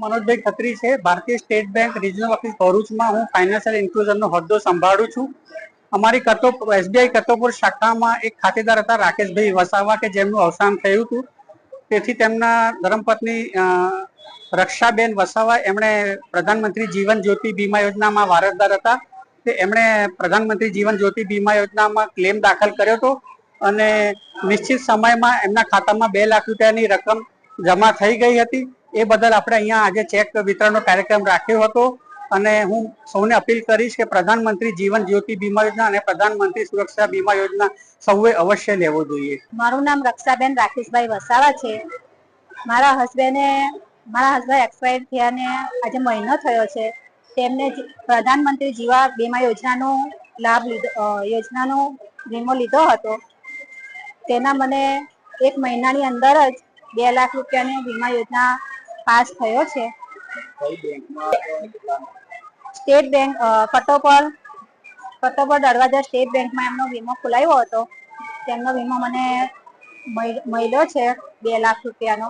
મનોજભાઈ ખત્રી છે. ભારતીય state bank regional office ભરૂચમાં હું ફાઇનાન્શિયલ ઇન્ક્લુઝનનો હોદ્દો સંભાળું છું. અમારી એસબીઆઈ કતોપુર શાખામાં એક ખાતેદાર હતા રાકેશભાઈ વસાવા કે જેમનું અવસાન થયું હતું. તેથી તેમના ધર્મપત્ની રક્ષાબેન વસાવા એમણે પ્રધાનમંત્રી જીવન જ્યોતિ બીમા યોજનામાં વારસદાર હતા. તે એમણે પ્રધાનમંત્રી જીવન જ્યોતિ બીમા યોજનામાં ક્લેમ દાખલ કર્યો હતો અને નિશ્ચિત સમયમાં એમના ખાતામાં 2 લાખ રૂપિયાની રકમ જમા થઈ ગઈ હતી. એ બદલ આપણે અહીંયા આજે ચેક વિતરણનો કાર્યક્રમ રાખ્યો હતો અને હું સૌને અપીલ કરીશ કે પ્રધાનમંત્રી જીવન જ્યોતિ બીમા યોજના અને પ્રધાનમંત્રી સુરક્ષા બીમા યોજના સૌએ અવશ્ય લેવો જોઈએ. મારું નામ રક્ષાબેન રાકેશભાઈ વસાવા છે. મારા હસબન્ડ એક્સપાયર થયાને આજે મહિનો થયો છે. તેમને પ્રધાનમંત્રી જીવન બીમા યોજનાનો યોજનાનો વીમો લીધો હતો. તેના મને 1 મહિનાની અંદર જ 2 લાખ રૂપિયાની વીમા યોજના પાસ થયો છે. સ્ટેટ બેંક કટોપર દરવાજા સ્ટેટ બેંકમાં એમનો વીમો ખોલાવ્યો હતો. તેમનો વીમો મને મળ્યો છે 2 લાખ રૂપિયાનો.